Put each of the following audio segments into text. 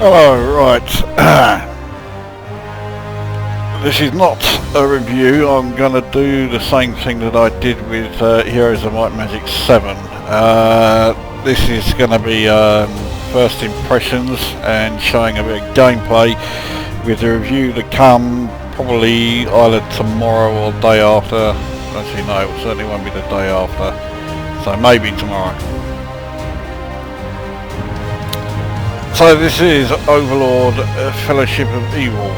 Hello, right. This is not a review. I'm going to do the same thing that I did with Heroes of Might and Magic 7. This is going to be first impressions and showing a bit of gameplay with the review to come probably either tomorrow or the day after. Actually no, it certainly won't be the day after, so maybe tomorrow. So this is Overlord, Fellowship of Evil.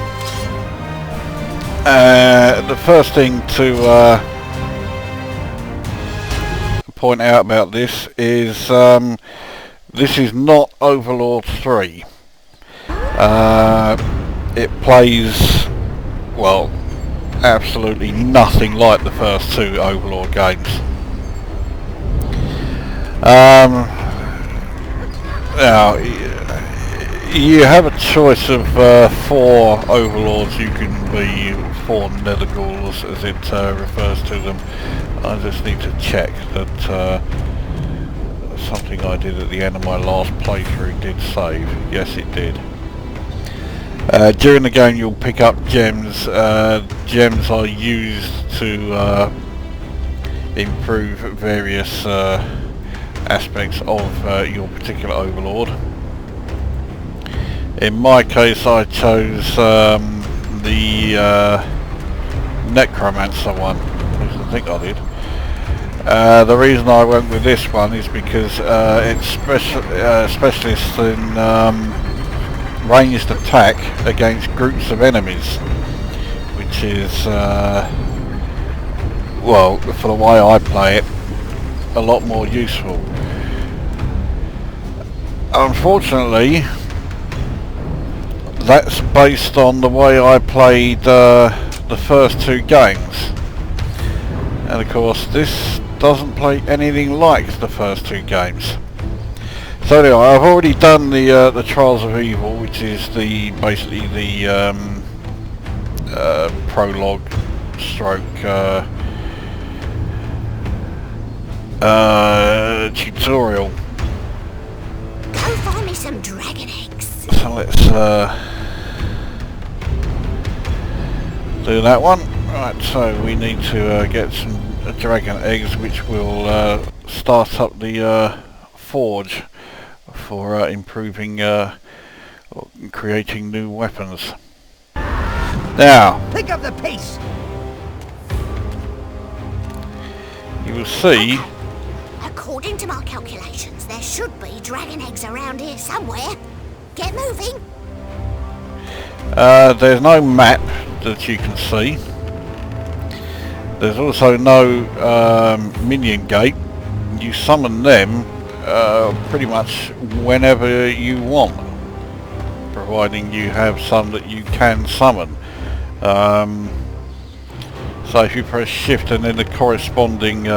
The first thing to point out about this is not Overlord 3. It plays, well, absolutely nothing like the first two Overlord games. Now, you have a choice of 4 Overlords. You can be 4 Netherghouls, as it refers to them. I just need to check that something I did at the end of my last playthrough did save. Yes, it did. During the game you'll pick up gems. Gems are used to improve various aspects of your particular Overlord. In my case I chose the Necromancer one. I think I did. The reason I went with this one is because it's specialist in ranged attack against groups of enemies, which is, well, for the way I play it, a lot more useful. Unfortunately, that's based on the way I played the first two games, and of course this doesn't play anything like the first two games. So anyway, I've already done the Trials of Evil, which is basically the prologue stroke tutorial. Go find me some dragon eggs. So let's do that one. Right, so we need to get some dragon eggs, which will start up the forge for improving or creating new weapons. Now, pick up the pace. You will see. According to my calculations, there should be dragon eggs around here somewhere. Get moving. There's no map that you can see. There's also no minion gate. You summon them pretty much whenever you want, providing you have some that you can summon. So if you press shift and then the corresponding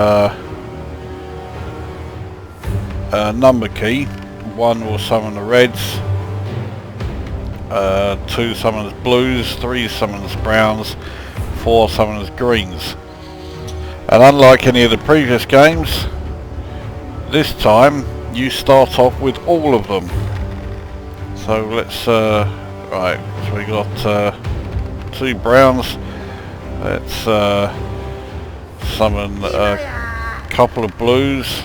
number key, 1 will summon the reds, 2 summons blues, 3 summons browns, 4 summons greens. And unlike any of the previous games, this time you start off with all of them. So let's right, so we got 2 browns. Let's summon a couple of blues.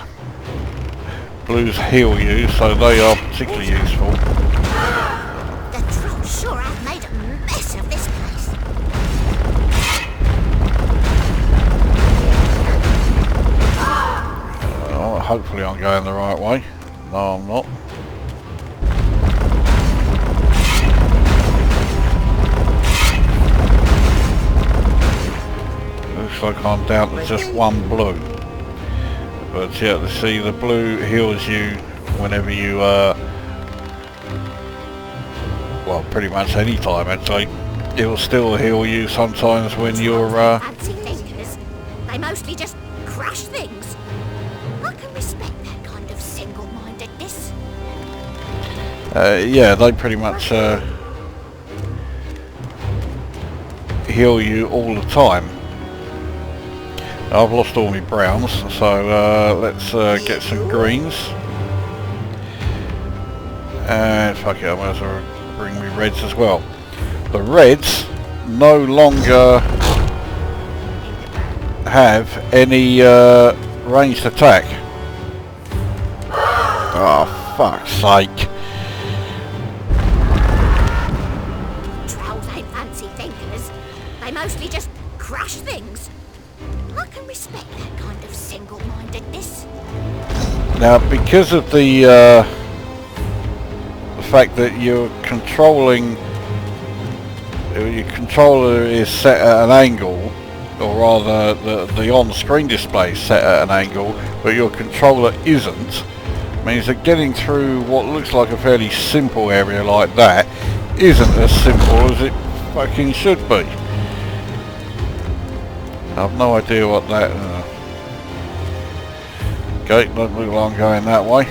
Blues heal you, so they are particularly useful. The trolls sure have made a mess of this place. Hopefully I'm going the right way. No, I'm not. Looks like I'm down to just 1 blue. But yeah, to see, the blue heals you whenever you, well, pretty much any time actually. It will still heal you sometimes when you're, Fancy thinkers. They mostly just crush things. I can respect that kind of single-mindedness. yeah, they pretty much heal you all the time. I've lost all my browns, so let's get some greens. And fuck it, I might as well bring me reds as well. The reds no longer have any ranged attack. Oh, fuck's sake. Trolls ain't fancy thinkers. They mostly just crush things. I can respect that kind of single-mindedness. Now, because of the fact that you're controlling, your controller is set at an angle, or rather the on-screen display is set at an angle, but your controller isn't, means that getting through what looks like a fairly simple area like that isn't as simple as it fucking should be. I've no idea what that... Okay, don't look like I'm going that way.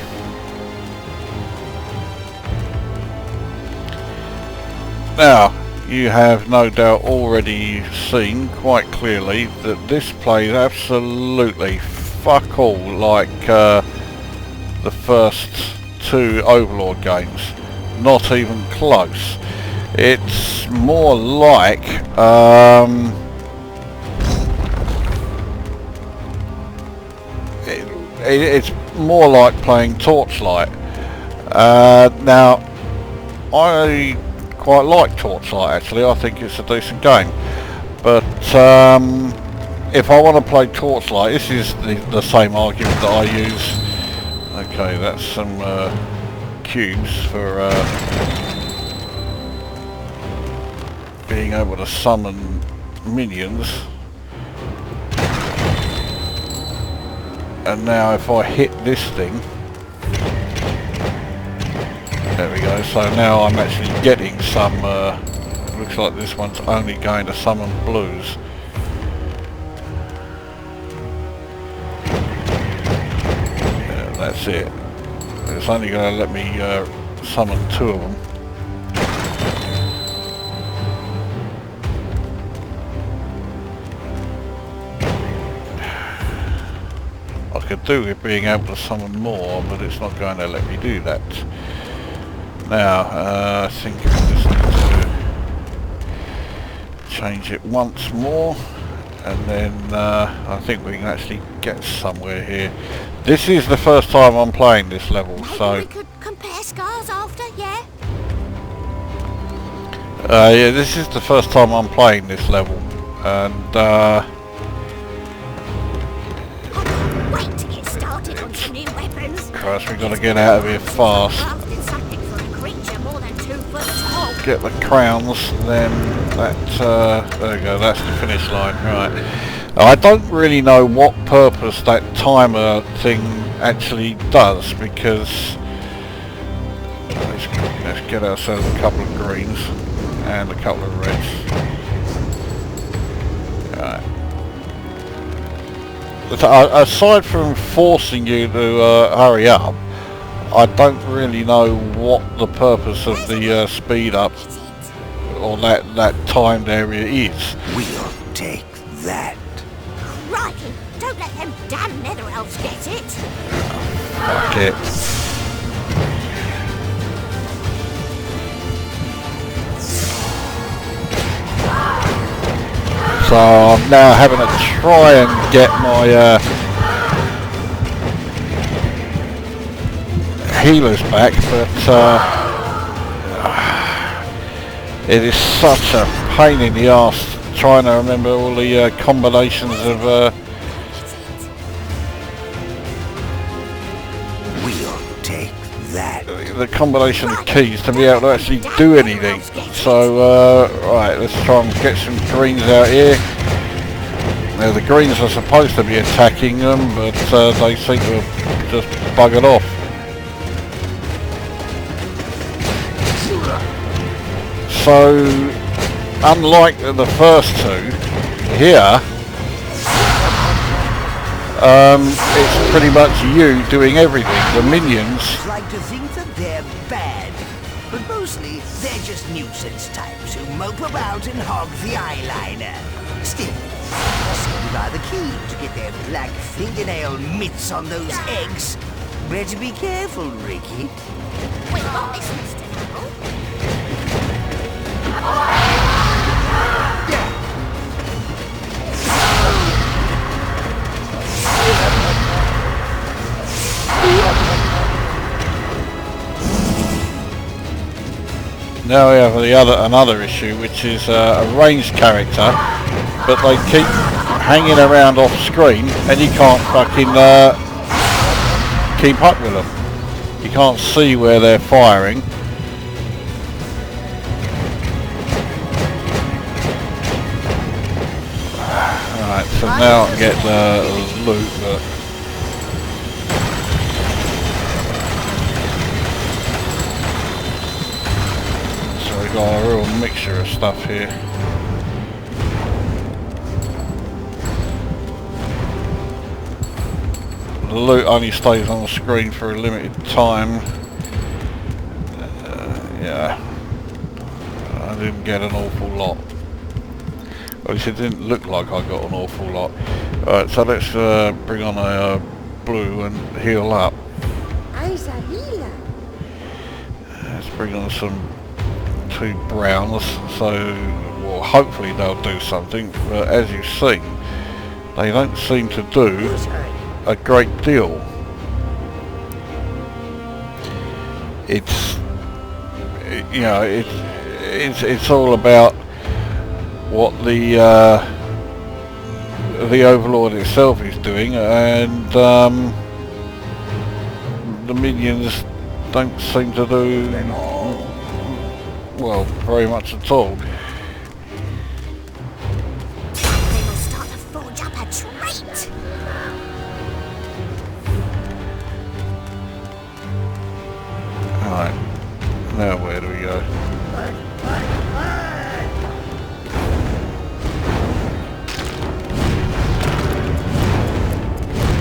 Now, you have no doubt already seen quite clearly that this plays absolutely fuck all like the first two Overlord games. Not even close. It's more like it's more like playing Torchlight. Now, I quite like Torchlight actually. I think it's a decent game. But if I want to play Torchlight, this is the same argument that I use. Okay, that's some cubes for being able to summon minions. And now if I hit this thing, there we go, so now I'm actually getting some, looks like this one's only going to summon blues. Yeah, that's it. It's only going to let me summon two of them. I could do with being able to summon more, but it's not going to let me do that. Now, I think I just need to change it once more, and then I think we can actually get somewhere here. This is the first time I'm playing this level, so... Maybe we could compare scars after, yeah? Yeah, this is the first time I'm playing this level, and Wait to get started on some new weapons. Christ, we've got to get out of here fast. Crafted something for a creature more than 2 foot tall. Get the crowns, then that, there we go, that's the finish line, right. I don't really know what purpose that timer thing actually does, because let's get ourselves a couple of greens and a couple of reds. Right. Aside from forcing you to hurry up, I don't really know what the purpose of the speed up or that timed area is. We'll take that. Crikey, don't let them damn nether elves get it. Fuck it. So I'm now having to try and get my healers back, but it is such a pain in the arse trying to remember all the combinations of We'll take that. the combination of keys to be able to actually do anything. So right, let's try and get some greens out here. Now the greens are supposed to be attacking them, but they seem to have just buggered off. So unlike the first two, here it's pretty much you doing everything. The minions Like to think that they're bad, but mostly they're just nuisance types who mope about and hog the eyeliner. Still, they seem rather keen to get their black fingernail mitts on those eggs. Better be careful, Ricky. We've got this, Mr. Neville. Now we have another issue, which is a ranged character, but they keep hanging around off screen, and you can't fucking keep up with them. You can't see where they're firing. Alright, so now I can get the loot, but so we've got a real mixture of stuff here. The loot only stays on the screen for a limited time. Yeah, I didn't get an awful lot. At least it didn't look like I got an awful lot. Alright, so let's bring on a blue and heal up. Let's bring on some 2 browns, so well, hopefully they'll do something, but as you've seen, they don't seem to do a great deal. It's, you know, it's all about what the Overlord itself is doing, and the minions don't seem to do well very much at all. They will start to forge up a trait. Alright, now where do we go?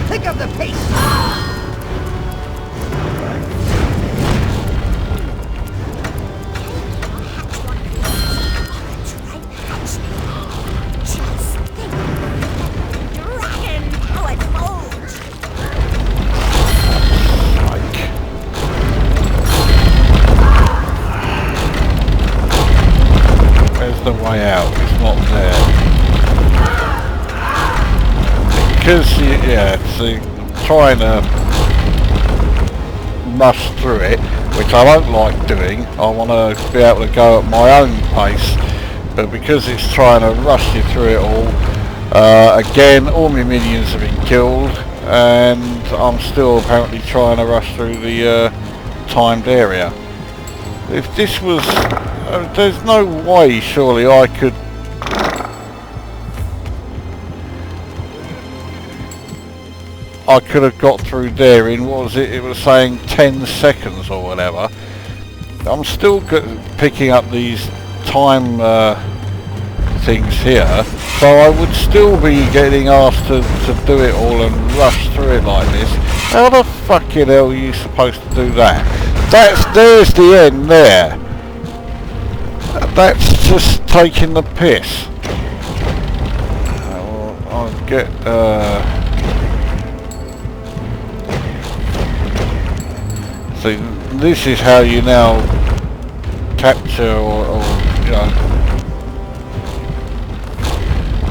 Pick up the pace! The way out is not there because yeah, see, trying to rush through it, which I don't like doing. I want to be able to go at my own pace, but because it's trying to rush you through it all, again all my minions have been killed, and I'm still apparently trying to rush through the timed area. If this was there's no way surely I could have got through there in, what was it, it was saying 10 seconds or whatever. I'm still picking up these time things here, so I would still be getting asked to do it all and rush through it like this. How the fucking hell are you supposed to do that? There's the end there. That's just taking the piss. I'll get see, this is how you now capture or you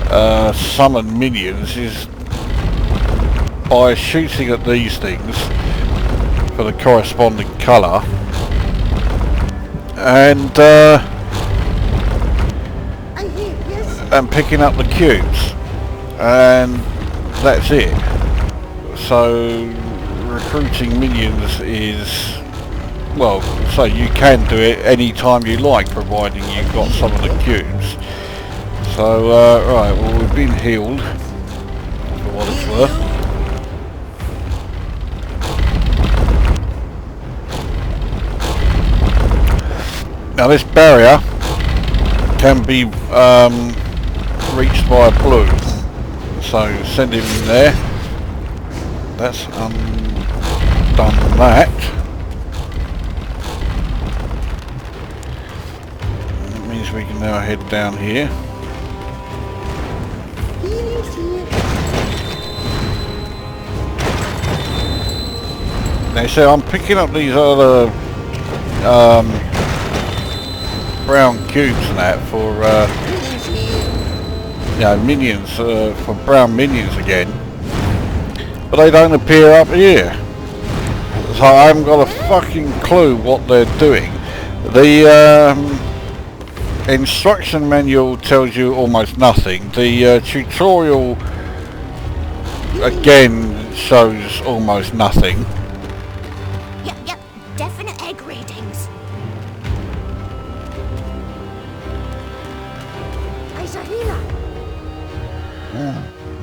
know, summon minions, is by shooting at these things for the corresponding colour, and picking up the cubes, and that's it. So recruiting minions is, well, so you can do it any time you like, providing you've got some of the cubes. So right, well, we've been healed for what it's worth. Now this barrier can be reached by a blue, so send him in there. That's done that. That means we can now head down here. Now so I'm picking up these other brown cubes and that for you know, minions, for brown minions again, but they don't appear up here. So I haven't got a fucking clue what they're doing. The instruction manual tells you almost nothing. The tutorial again shows almost nothing. Yep, definite egg readings. Where's a healer?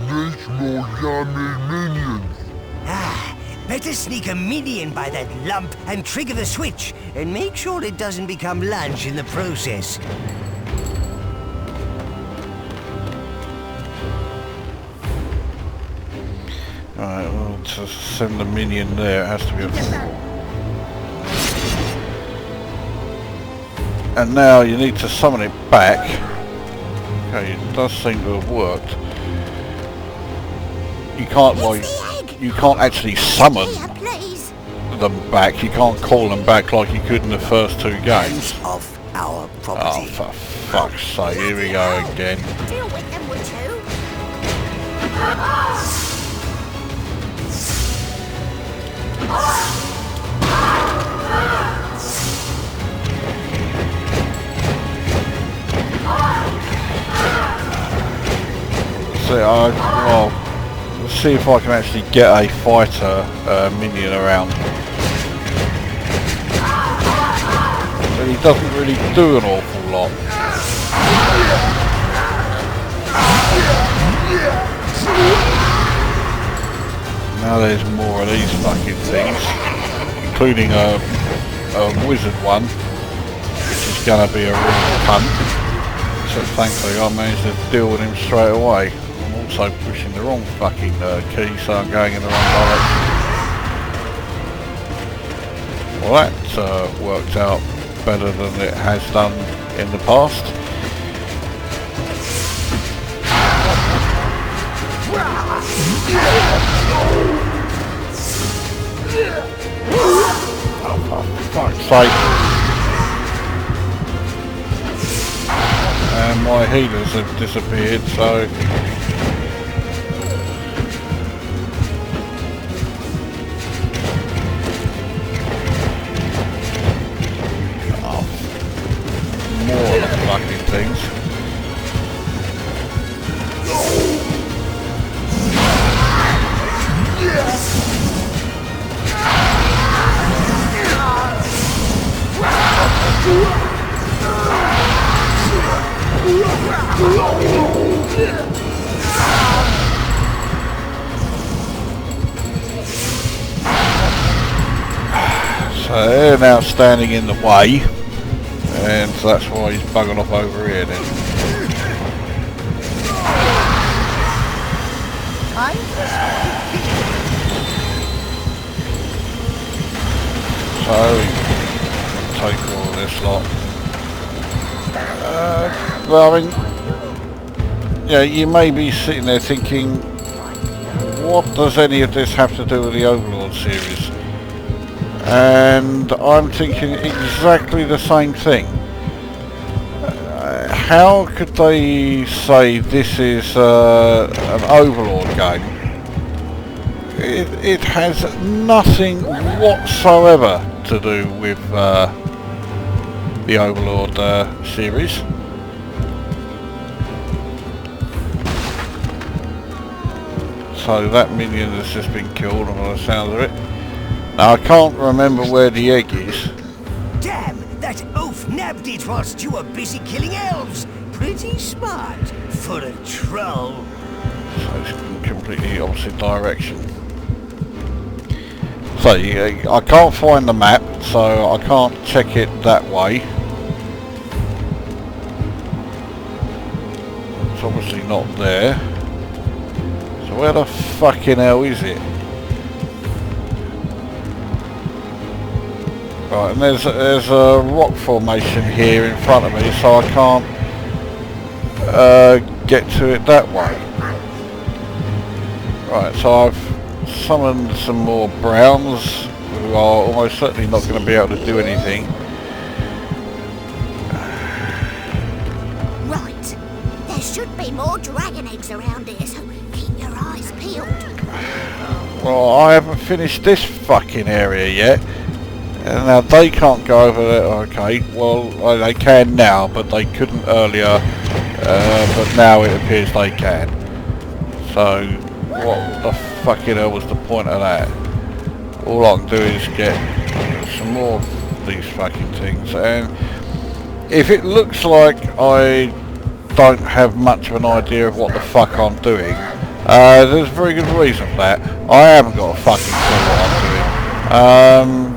Need more yummy minions. Ah, better sneak a minion by that lump and trigger the switch, and make sure it doesn't become lunch in the process. Alright, well, to send the minion there, it has to be a... And now you need to summon it back. Okay, it does seem to have worked. You can't, well, you can't actually summon them back. You can't call them back like you could in the first two games. Off our Oh, property. for fuck's sake, here we go again. Deal with them, would you? So well, let's see if I can actually get a fighter minion around. But he doesn't really do an awful lot. Now there's more of these fucking things, including a wizard one, which is gonna be a real cunt. So thankfully I managed to deal with him straight away. I'm also pushing the wrong fucking key, so I'm going in the wrong direction. Well, that worked out better than it has done in the past. Oh, for fuck's sake. And my healers have disappeared, so... Oh, more of the fucking things. So they're now standing in the way, and so that's why he's bugging off over here then. So, take all this lot. Well, I mean, yeah, you may be sitting there thinking, what does any of this have to do with the Overlord series? And I'm thinking exactly the same thing. How could they say this is an Overlord game? It has nothing whatsoever to do with the Overlord series. So that minion has just been killed on the sound of it. Now I can't remember where the egg is. Damn, that oaf nabbed it whilst you were busy killing elves. Pretty smart for a troll. So it's in completely opposite direction. So I can't find the map, so I can't check it that way. It's obviously not there. So where the fucking hell is it? Right, and there's a rock formation here in front of me, so I can't get to it that way. Right, so I've summoned some more browns, who are almost certainly not going to be able to do anything. dragon eggs around here, so keep your eyes peeled. Well, I haven't finished this fucking area yet. And now they can't go over there. Okay, well, they can now, but they couldn't earlier. But now it appears they can. So, what the fucking hell was the point of that? All I can do is get some more of these fucking things. And if it looks like I don't have much of an idea of what the fuck I'm doing, there's a very good reason for that. I haven't got a fucking clue what I'm doing.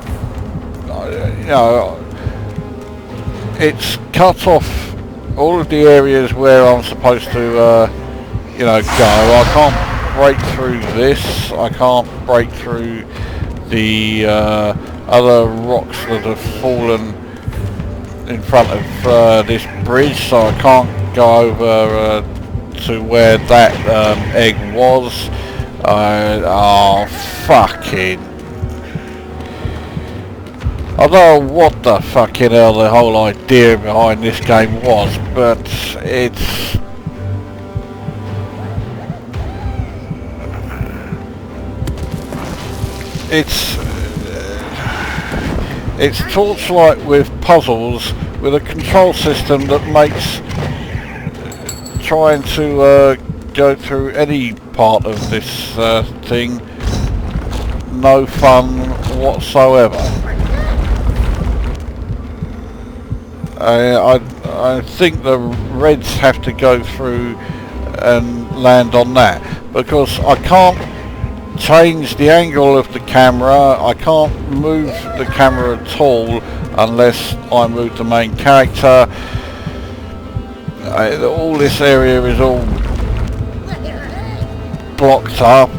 You know, it's cut off all of the areas where I'm supposed to, you know, go. I can't break through this. I can't break through the other rocks that have fallen in front of this bridge, so I can't go over to where that egg was. Oh, fucking... I don't know what the fucking hell the whole idea behind this game was, but it's... It's Torchlight with puzzles, with a control system that makes trying to go through any part of this thing no fun whatsoever. I think the Reds have to go through and land on that, because I can't change the angle of the camera, I can't move the camera at all unless I move the main character. All this area is all blocked up,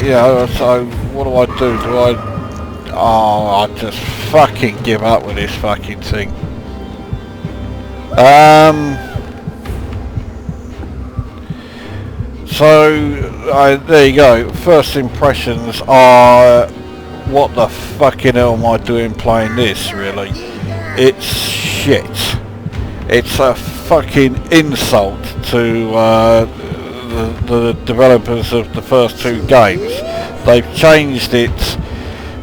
you know, so what do I do? I just fucking give up with this fucking thing. So there you go. First impressions are, what the fucking hell am I doing playing this, really? It's shit. It's a fucking insult to the developers of the first two games. They've changed it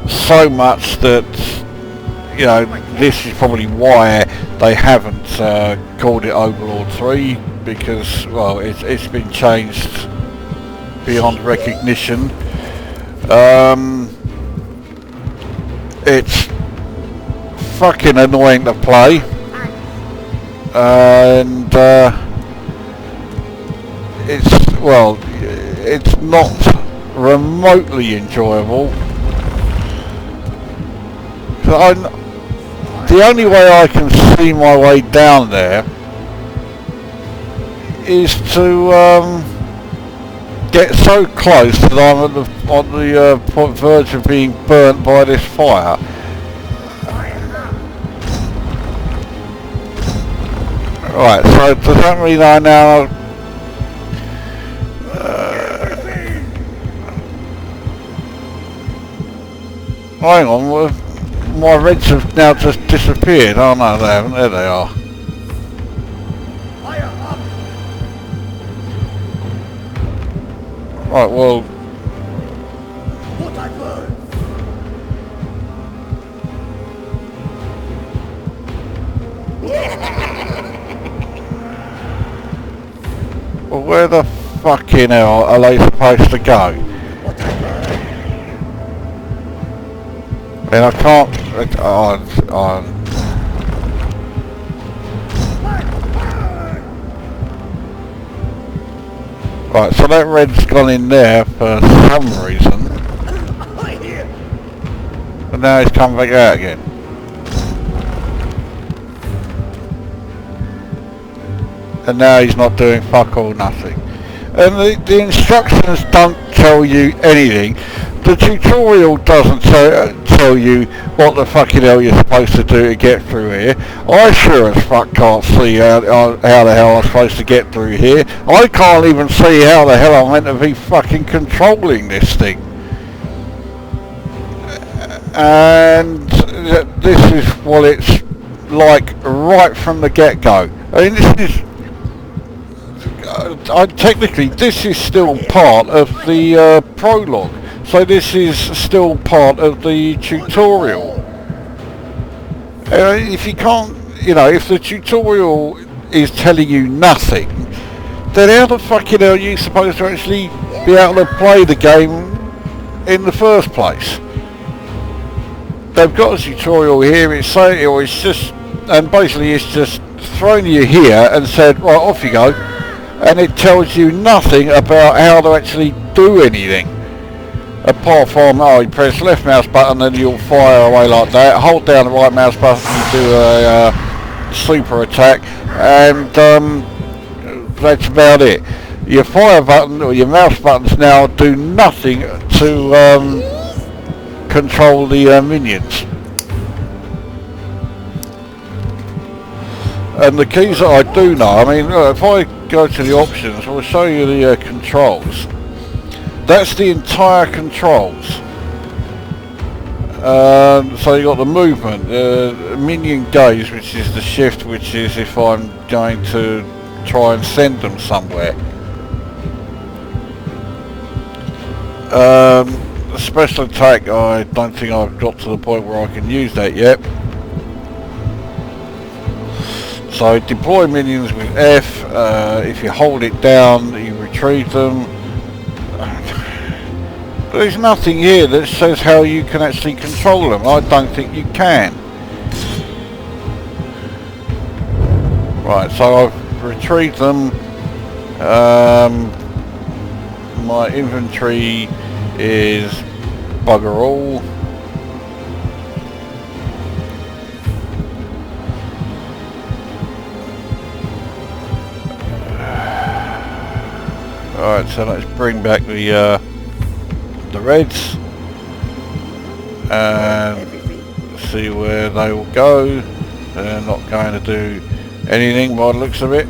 so much that, you know, this is probably why they haven't called it Overlord 3, because, well, it's been changed beyond recognition. It's fucking annoying to play, and it's not remotely enjoyable. The only way I can see my way down there is to get so close that I'm on the verge of being burnt by this fire. Right, so does that mean I now... hang on, my reds have now just disappeared. Oh no, they haven't. There they are. Right, well... well, where the fucking hell are they supposed to go? And I can't... Right, so that red's gone in there for some reason. And now he's come back out again. And now he's not doing fuck all nothing. And the instructions don't tell you anything. The tutorial doesn't tell you what the fucking hell you're supposed to do to get through here. I sure as fuck can't see how the hell I'm supposed to get through here. I can't even see how the hell I'm meant to be fucking controlling this thing. And this is what it's like right from the get-go. I mean, this is... technically this is still part of the prologue, so this is still part of the tutorial. If you can't, you know, if the tutorial is telling you nothing, then how the fucking hell are you supposed to actually be able to play the game in the first place? They've got a tutorial here, it's just, and basically it's just thrown you here and said, right, off you go, and it tells you nothing about how to actually do anything. Apart from, oh, you press left mouse button and you'll fire away like that, hold down the right mouse button and do a super attack, and that's about it. Your fire button or your mouse buttons now do nothing to control the minions. And the keys that I do know, I mean, if I go to the options, I'll show you the controls. That's the entire controls. So you got the movement, minion gaze, which is the shift, which is if I'm going to try and send them somewhere. Special attack, I don't think I've got to the point where I can use that yet. So deploy minions with F, if you hold it down you retrieve them. There's nothing here that says how you can actually control them. I don't think you can. Right, so I've retrieved them. My inventory is bugger all. Alright, so let's bring back the reds and see where they will go. They're not going to do anything by the looks of it.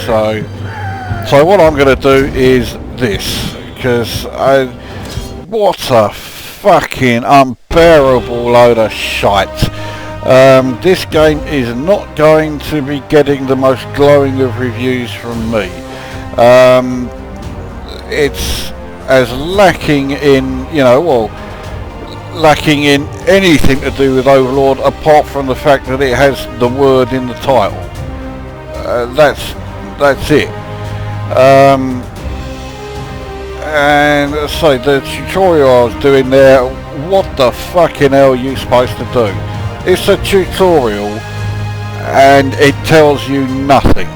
So what I'm going to do is this, because what a fucking unbearable load of shite. This game is not going to be getting the most glowing of reviews from me. It's as lacking in, you know, well, lacking in anything to do with Overlord apart from the fact that it has the word in the title. That's it. And so the tutorial I was doing there, what the fucking hell are you supposed to do? It's a tutorial and it tells you nothing.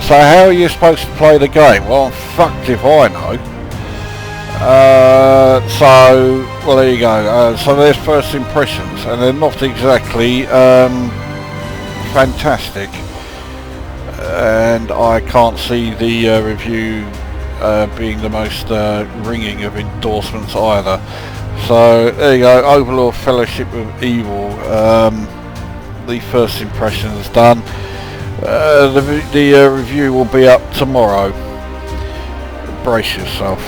So how are you supposed to play the game? Well, I'm fucked if I know. Well, there you go. So there's first impressions, and they're not exactly fantastic. And I can't see the review being the most ringing of endorsements either. So there you go, Overlord Fellowship of Evil. The first impressions done. The review will be up tomorrow. Brace yourself.